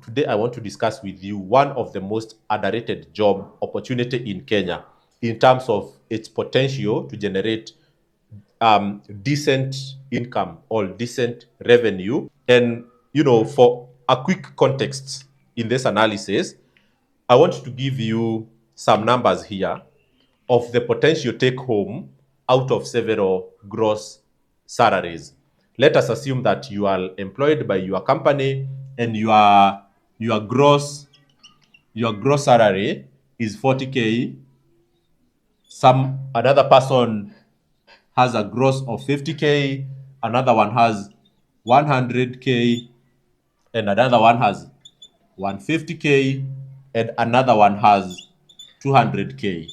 Today, I want to discuss with you one of the most underrated job opportunity in Kenya in terms of its potential to generate decent income or decent revenue. And, for a quick context in this analysis, I want to give you some numbers here of the potential take home out of several gross salaries. Let us assume that you are employed by your company and your gross salary is 40K. Some another person has a gross of 50K, another one has 100K, and another one has 150K, and another one has 200K.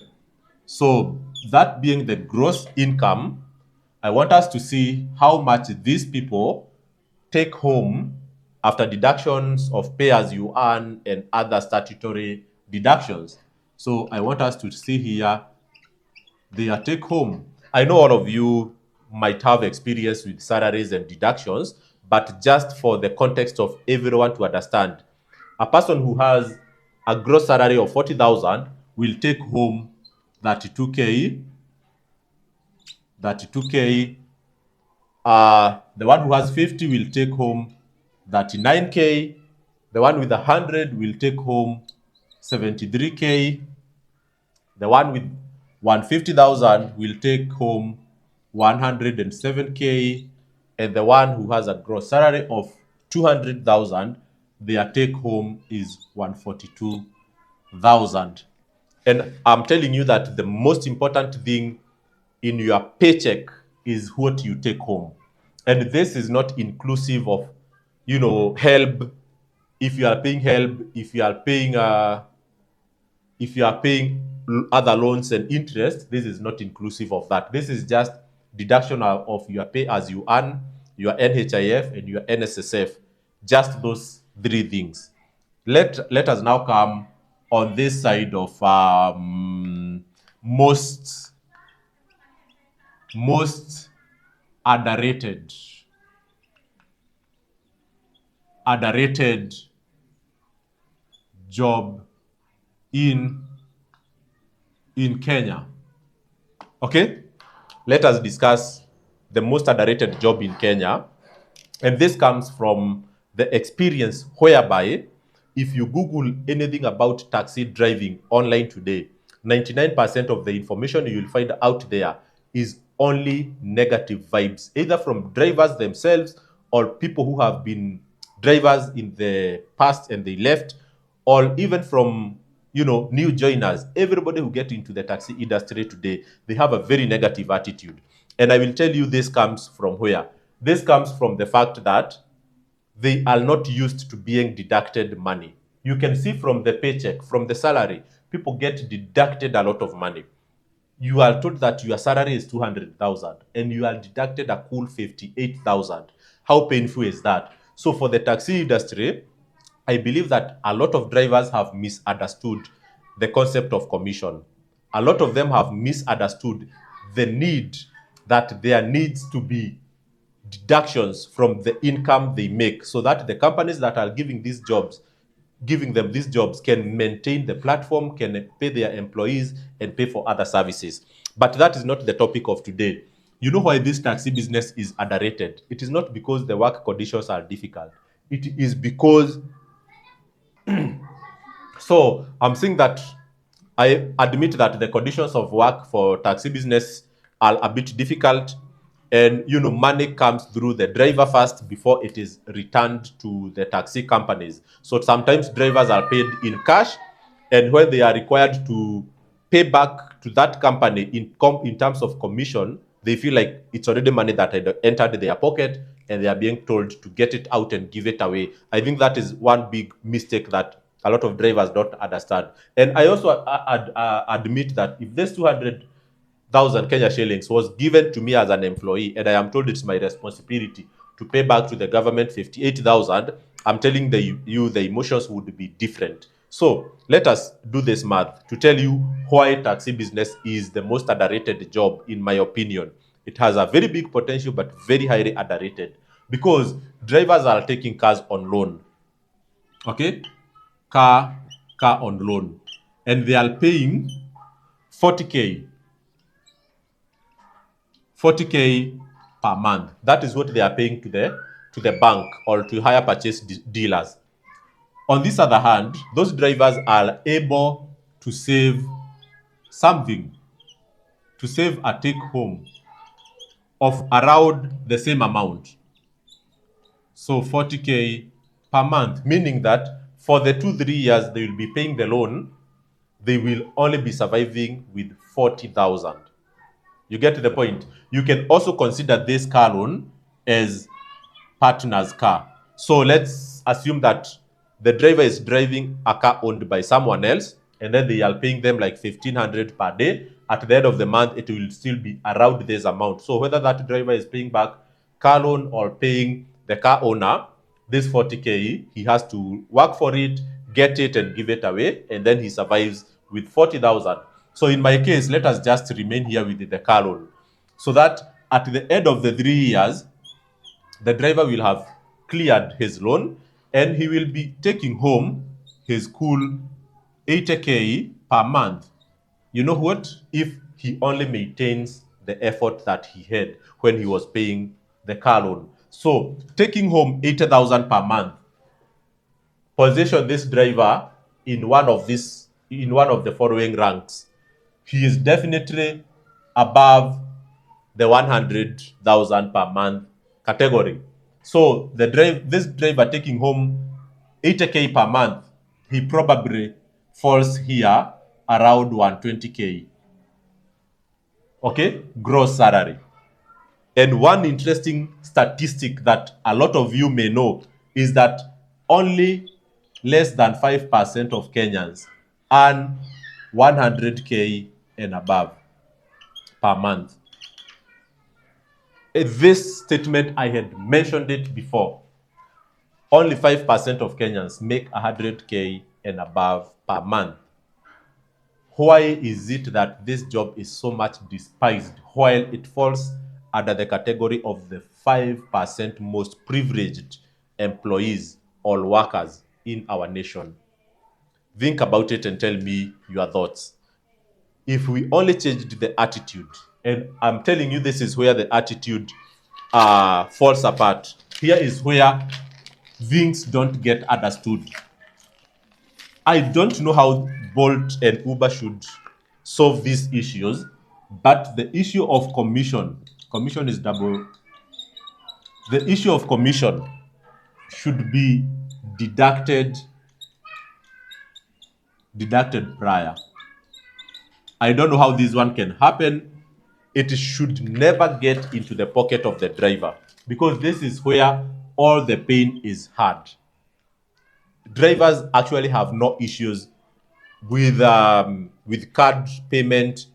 So, that being the gross income, I want us to see how much these people take home after deductions of pay as you earn and other statutory deductions. So, I want us to see here their take home. I know all of you might have experience with salaries and deductions, but just for the context of everyone to understand, a person who has a gross salary of 40,000 will take home 32K. 32K. The one who has 50 will take home 39K. The one with 100 will take home 73K. The one with 150,000 will take home 107K. And the one who has a gross salary of 200,000, their take home is 142,000. And I'm telling you that the most important thing in your paycheck is what you take home. And this is not inclusive of, help. If you are paying help, if you are paying other loans and interest, this is not inclusive of that. This is just deduction of your pay as you earn, your NHIF, and your NSSF. Just those three things. Let us now come on this side of most underrated job in Kenya. Okay? Let us discuss the most underrated job in Kenya. And this comes from the experience whereby if you Google anything about taxi driving online today, 99% of the information you will find out there is only negative vibes, either from drivers themselves or people who have been drivers in the past and they left, or even from new joiners. Everybody who get into the taxi industry today, they have a very negative attitude. And I will tell you, this comes from where? This comes from the fact that they are not used to being deducted money. You can see from the paycheck, from the salary, people get deducted a lot of money. You are told that your salary is 200,000 and you are deducted a cool 58,000. How painful is that? So for the taxi industry, I believe that a lot of drivers have misunderstood the concept of commission. A lot of them have misunderstood the need that there needs to be deductions from the income they make so that the companies that are giving them these jobs can maintain the platform, can pay their employees and pay for other services. But that is not the topic of today. You know why this taxi business is underrated? It is not because the work conditions are difficult. It is because so I'm saying that I admit that the conditions of work for taxi business are a bit difficult, and money comes through the driver first before it is returned to the taxi companies. So sometimes drivers are paid in cash, and when they are required to pay back to that company in terms of commission, they feel like it's already money that had entered their pocket and they are being told to get it out and give it away. I think that is one big mistake that a lot of drivers don't understand. And I also admit that if this 200,000 Kenya shillings was given to me as an employee and I am told it's my responsibility to pay back to the government 58,000, I'm telling you the emotions would be different. So let us do this math to tell you why taxi business is the most underrated job, in my opinion. It has a very big potential, but very highly underrated because drivers are taking cars on loan. Okay, car on loan, and they are paying 40k 40k per month. That is what they are paying to the bank or to hire purchase dealers. On this other hand, those drivers are able to save something, to save a take home of around the same amount. So 40k per month, meaning that for the 2-3 years they will be paying the loan, they will only be surviving with 40,000. You get to the point. You can also consider this car loan as partner's car. So let's assume that the driver is driving a car owned by someone else, and then they are paying them like 1,500 per day. At the end of the month, it will still be around this amount. So whether that driver is paying back car loan or paying the car owner, this 40k, he has to work for it, get it, and give it away, and then he survives with 40,000. So in my case, let us just remain here with the car loan, so that at the end of the 3 years, the driver will have cleared his loan and he will be taking home his cool 80k per month. You know what? If he only maintains the effort that he had when he was paying the car loan. So taking home 80,000 per month, position this driver in one of the following ranks. He is definitely above the 100,000 per month category. So this driver taking home 80k per month, he probably falls here around 120k. Okay, gross salary. And one interesting statistic that a lot of you may know is that only less than 5% of Kenyans earn 100k and above per month. This statement, I had mentioned it before. Only 5% of Kenyans make 100k and above per month. Why is it that this job is so much despised while it falls under the category of the 5% most privileged employees or workers in our nation? Think about it and tell me your thoughts. If we only changed the attitude, and I'm telling you, this is where the attitude falls apart. Here is where things don't get understood. I don't know how Bolt and Uber should solve these issues, but the issue of commission is double. The issue of commission should be deducted prior. I don't know how this one can happen. It should never get into the pocket of the driver, because this is where all the pain is had. Drivers actually have no issues with card payment,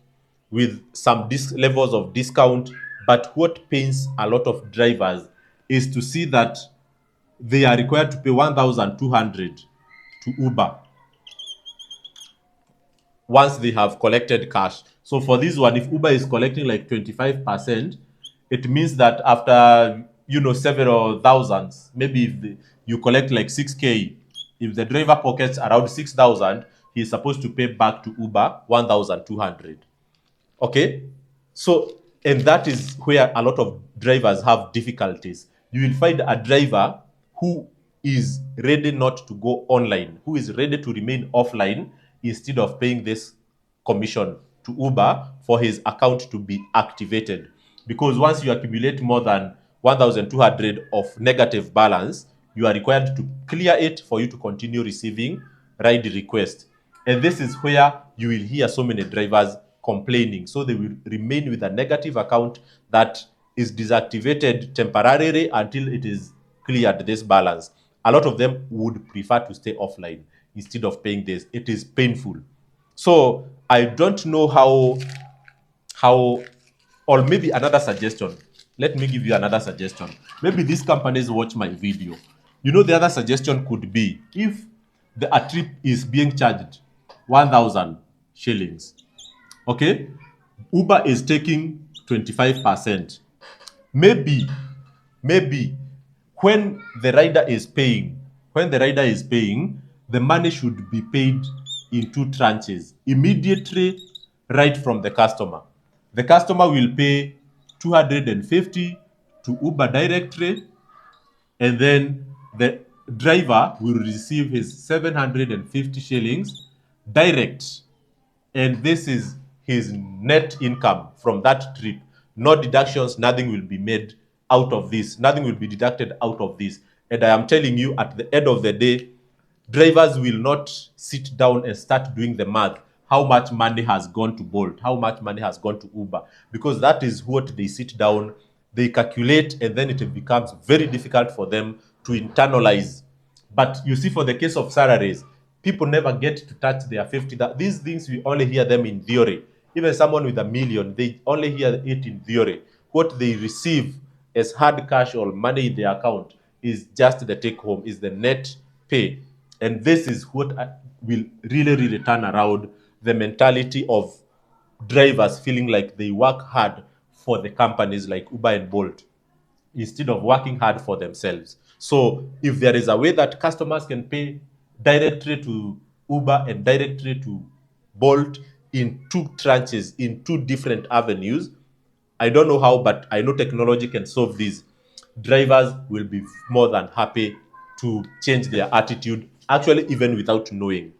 with some levels of discount. But what pains a lot of drivers is to see that they are required to pay 1,200 to Uber once they have collected cash. So for this one, if Uber is collecting like 25%, it means that after several thousands, maybe if you collect like 6k, if the driver pockets around 6,000, he's supposed to pay back to Uber 1,200. Okay, so and that is where a lot of drivers have difficulties. You will find a driver who is ready not to go online, who is ready to remain offline instead of paying this commission to Uber for his account to be activated. Because once you accumulate more than 1,200 of negative balance, you are required to clear it for you to continue receiving ride requests. And this is where you will hear so many drivers complaining. So they will remain with a negative account that is deactivated temporarily until it is cleared this balance. A lot of them would prefer to stay offline instead of paying this. It is painful. So I don't know how, or maybe another suggestion. Let me give you another suggestion. Maybe these companies watch my video. The other suggestion could be, if a trip is being charged 1,000 shillings, okay, Uber is taking 25%. Maybe when the rider is paying, when the rider is paying, the money should be paid in two tranches, immediately right from the customer. The customer will pay 250 to Uber directly, and then the driver will receive his 750 shillings direct, and this is his net income from that trip. No deductions, nothing will be made out of this, nothing will be deducted out of this. And I am telling you, at the end of the day, drivers will not sit down and start doing the math, how much money has gone to Bolt, how much money has gone to Uber, because that is what they sit down, they calculate, and then it becomes very difficult for them to internalize. But you see, for the case of salaries, people never get to touch their 50. These things, we only hear them in theory. Even someone with 1 million, they only hear it in theory. What they receive as hard cash or money in their account is just the take home, is the net pay. And this is what will really, really turn around the mentality of drivers feeling like they work hard for the companies like Uber and Bolt instead of working hard for themselves. So if there is a way that customers can pay directly to Uber and directly to Bolt in two tranches, in two different avenues, I don't know how, but I know technology can solve this. Drivers will be more than happy to change their attitude, actually, even without knowing.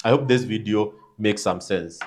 I hope this video makes some sense.